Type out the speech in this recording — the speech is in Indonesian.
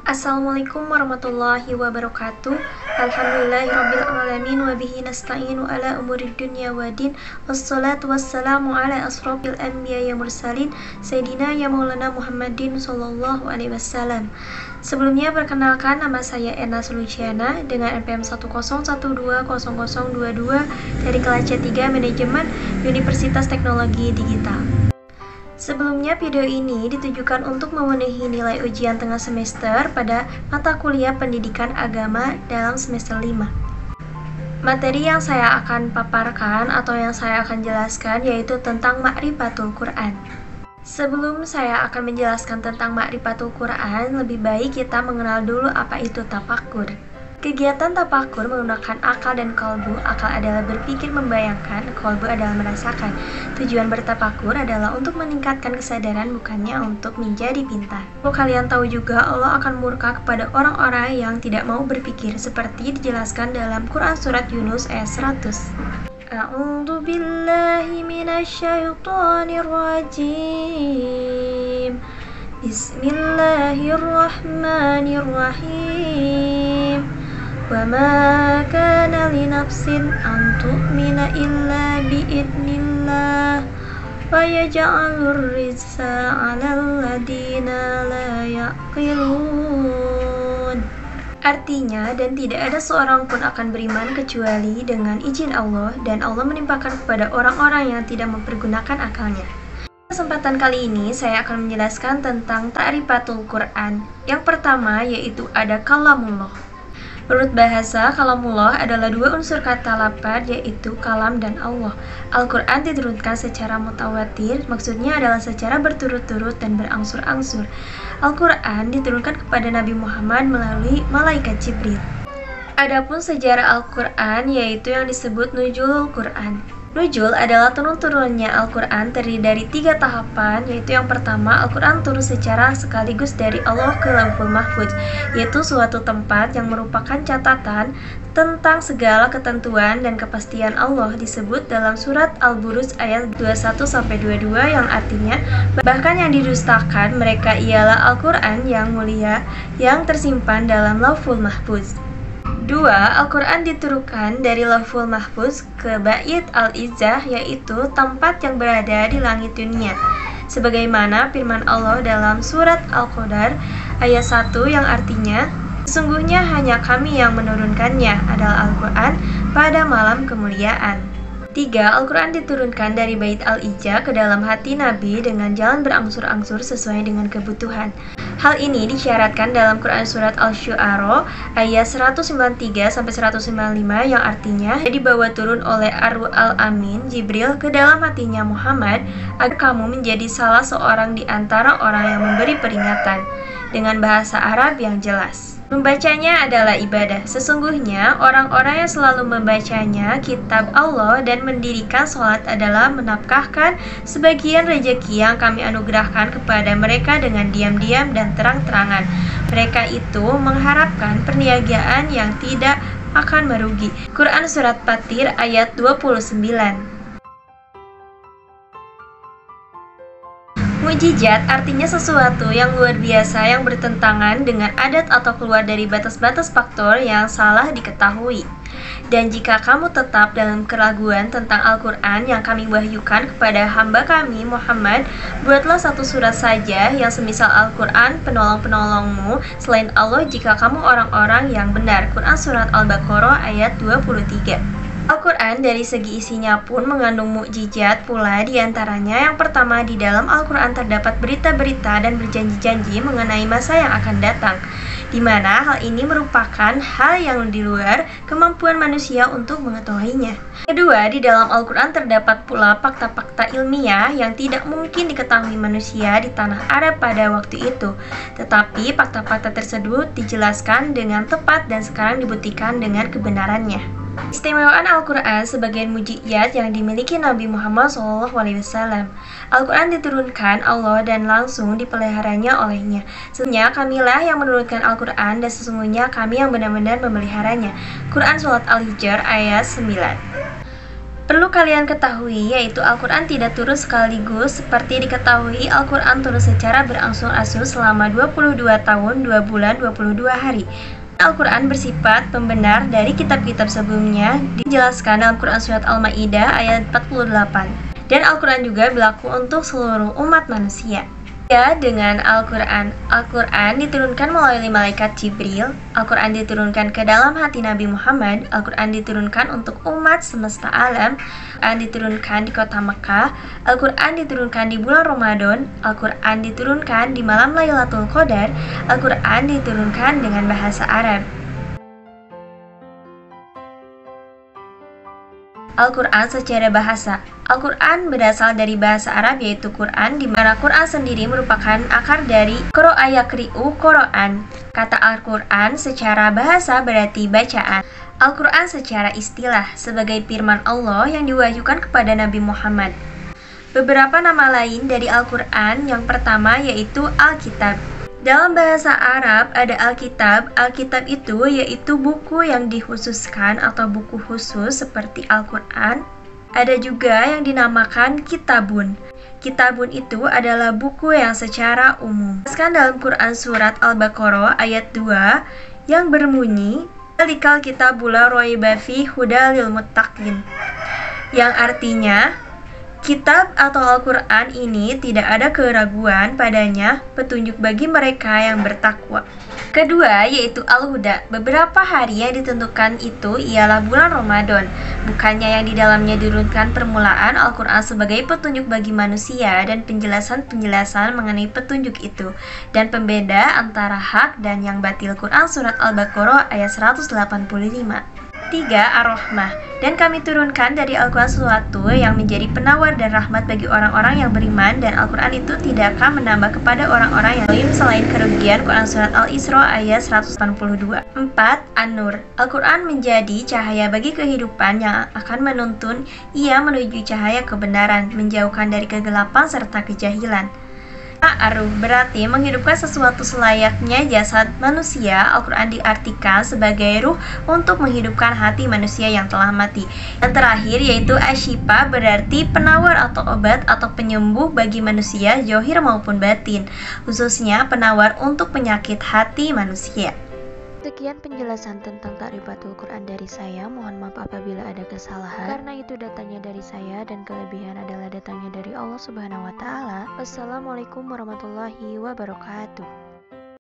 Assalamualaikum warahmatullahi wabarakatuh. Alhamdulillahirrabbilalamin. Wabihi nasta'inu ala umurid dunya wa din. Wassalatu wassalamu ala asrafil anbiya ya mursalin Sayyidina ya maulana Muhammadin sallallahu alaihi wasallam. Sebelumnya perkenalkan, nama saya Erna Suluciana dengan NPM 101200022 dari kelas C3 Manajemen Universitas Teknologi Digital. Sebelumnya, video ini ditujukan untuk memenuhi nilai ujian tengah semester pada mata kuliah pendidikan agama dalam semester 5. Materi yang saya akan paparkan atau yang saya akan jelaskan yaitu tentang Ma'rifatul Quran. Sebelum saya akan menjelaskan tentang Ma'rifatul Quran, lebih baik kita mengenal dulu apa itu tafakur. Kegiatan tafakur menggunakan akal dan kolbu. Akal adalah berpikir membayangkan, kolbu adalah merasakan. Tujuan bertafakur adalah untuk meningkatkan kesadaran, bukannya untuk menjadi pintar. Kalian tahu juga Allah akan murka kepada orang-orang yang tidak mau berpikir, seperti dijelaskan dalam Quran Surat Yunus ayat 100. A'udzu billahi minasyaitonir rajim. Bismillahirrahmanirrahim. Wa ma kana li nafsin an tu'mina illa bi'idnillah wa yaj'alur rizqa 'alal ladina la ya'qilun. Artinya, dan tidak ada seorang pun akan beriman kecuali dengan izin Allah, dan Allah menimpakan kepada orang-orang yang tidak mempergunakan akalnya. Kesempatan kali ini saya akan menjelaskan tentang Ta'rifatul Quran. Yang pertama yaitu ada kalamullah. Menurut bahasa, kalamullah adalah dua unsur kata lafaz, yaitu kalam dan Allah. Al-Quran diturunkan secara mutawatir, maksudnya adalah secara berturut-turut dan berangsur-angsur. Al-Quran diturunkan kepada Nabi Muhammad melalui malaikat Jibril. Adapun sejarah Al-Quran yaitu yang disebut Nuzulul Quran. Nuzul adalah turun-turunnya Al-Quran terdiri dari 3 tahapan, yaitu yang pertama, Al-Quran turun secara sekaligus dari Allah ke Lauhul Mahfuz, yaitu suatu tempat yang merupakan catatan tentang segala ketentuan dan kepastian Allah, disebut dalam surat Al-Buruj ayat 21-22 yang artinya, bahkan yang didustakan mereka ialah Al-Quran yang mulia yang tersimpan dalam Lauhul Mahfuz. 2. Al-Quran diturunkan dari Lauhul Mahfuz ke Bait Al-Izzah, yaitu tempat yang berada di langit dunia. Sebagaimana firman Allah dalam surat Al-Qadar ayat 1 yang artinya, sesungguhnya hanya kami yang menurunkannya adalah Al-Quran pada malam kemuliaan. 3. Al-Quran diturunkan dari Bait Al-Izzah ke dalam hati Nabi dengan jalan berangsur-angsur sesuai dengan kebutuhan. Hal ini disyaratkan dalam Quran Surat Al-Syu'ara ayat 193-195 yang artinya dibawa turun oleh Ar-Ruh Al-Amin Jibril ke dalam hatinya Muhammad agar kamu menjadi salah seorang di antara orang yang memberi peringatan dengan bahasa Arab yang jelas. Membacanya adalah ibadah. Sesungguhnya orang-orang yang selalu membacanya kitab Allah dan mendirikan sholat adalah menafkahkan sebagian rezeki yang kami anugerahkan kepada mereka dengan diam-diam dan terang-terangan. Mereka itu mengharapkan perniagaan yang tidak akan merugi. Quran Surat Fatir ayat 29. Mukjizat artinya sesuatu yang luar biasa yang bertentangan dengan adat atau keluar dari batas-batas faktor yang salah diketahui. Dan jika kamu tetap dalam keraguan tentang Al-Quran yang kami wahyukan kepada hamba kami Muhammad, buatlah satu surat saja yang semisal Al-Quran penolong-penolongmu selain Allah jika kamu orang-orang yang benar. Quran Surat Al-Baqarah ayat 23. Al-Quran dari segi isinya pun mengandung mukjizat pula, diantaranya yang pertama, di dalam Al-Quran terdapat berita-berita dan berjanji-janji mengenai masa yang akan datang, di mana hal ini merupakan hal yang di luar kemampuan manusia untuk mengetahuinya. Kedua, di dalam Al-Quran terdapat pula fakta-fakta ilmiah yang tidak mungkin diketahui manusia di tanah Arab pada waktu itu, tetapi fakta-fakta tersebut dijelaskan dengan tepat dan sekarang dibuktikan dengan kebenarannya. Istimewaan Al-Quran sebagai mukjizat yang dimiliki Nabi Muhammad SAW. Al-Quran diturunkan Allah dan langsung dipeliharanya olehnya. Sesungguhnya kamilah yang menurunkan Al-Quran dan sesungguhnya kami yang benar-benar memeliharanya. Quran Surat Al-Hijr ayat 9. Perlu kalian ketahui yaitu Al-Quran tidak turun sekaligus. Seperti diketahui, Al-Quran turun secara berangsur-angsur selama 22 tahun, 2 bulan, 22 hari. Al-Quran bersifat pembenar dari kitab-kitab sebelumnya, dijelaskan dalam Quran Surat Al-Ma'idah ayat 48. Dan Al-Quran juga berlaku untuk seluruh umat manusia. Ya, dengan Al-Quran. Al-Quran diturunkan melalui malaikat Jibril. Al-Quran diturunkan ke dalam hati Nabi Muhammad. Al-Quran diturunkan untuk umat semesta alam. Al-Quran diturunkan di kota Mekah. Al-Quran diturunkan di bulan Ramadan. Al-Quran diturunkan di malam Lailatul Qadar. Al-Quran diturunkan dengan bahasa Arab. Al-Quran secara bahasa. Al-Quran berasal dari bahasa Arab yaitu Quran, di mana Quran sendiri merupakan akar dari qara'a yaqri'u Quran. Kata Al-Quran secara bahasa berarti bacaan. Al-Quran secara istilah sebagai firman Allah yang diwahyukan kepada Nabi Muhammad. Beberapa nama lain dari Al-Quran, yang pertama yaitu Alkitab. Dalam bahasa Arab ada Alkitab. Alkitab itu yaitu buku yang dikhususkan atau buku khusus seperti Al-Quran. Ada juga yang dinamakan Kitabun. Kitabun itu adalah buku yang secara umum. Dijelaskan dalam Quran Surat Al-Baqarah ayat 2 yang berbunyi, "Dzalikal kitabu la raiba fihi hudal lil muttaqin." Yang artinya, kitab atau Al-Quran ini tidak ada keraguan padanya, petunjuk bagi mereka yang bertakwa. Kedua yaitu Al-Huda. Beberapa hari yang ditentukan itu ialah bulan Ramadan. Bukannya yang di dalamnya diturunkan permulaan Al-Quran sebagai petunjuk bagi manusia dan penjelasan-penjelasan mengenai petunjuk itu, dan pembeda antara hak dan yang batil. Quran Surat Al-Baqarah ayat 185. 3. Ar-Rahmah. Dan kami turunkan dari Al-Quran sesuatu yang menjadi penawar dan rahmat bagi orang-orang yang beriman, dan Al-Quran itu tidak akan menambah kepada orang-orang yang zalim selain kerugian. Quran Surat Al-Isra ayat 182. 4. An-Nur. Al-Quran menjadi cahaya bagi kehidupan yang akan menuntun ia menuju cahaya kebenaran, menjauhkan dari kegelapan serta kejahilan. Ar-Ruh berarti menghidupkan sesuatu selayaknya jasad manusia. Al-Quran diartikan sebagai ruh untuk menghidupkan hati manusia yang telah mati. Yang terakhir yaitu Asyifa berarti penawar atau obat atau penyembuh bagi manusia zahir maupun batin, khususnya penawar untuk penyakit hati manusia. Sekian penjelasan tentang Ta'rifatul Quran dari saya. Mohon maaf apabila ada kesalahan, karena itu datanya dari saya dan kelebihan adalah datangnya dari Allah Subhanahu wa Ta'ala. Wassalamualaikum warahmatullahi wabarakatuh.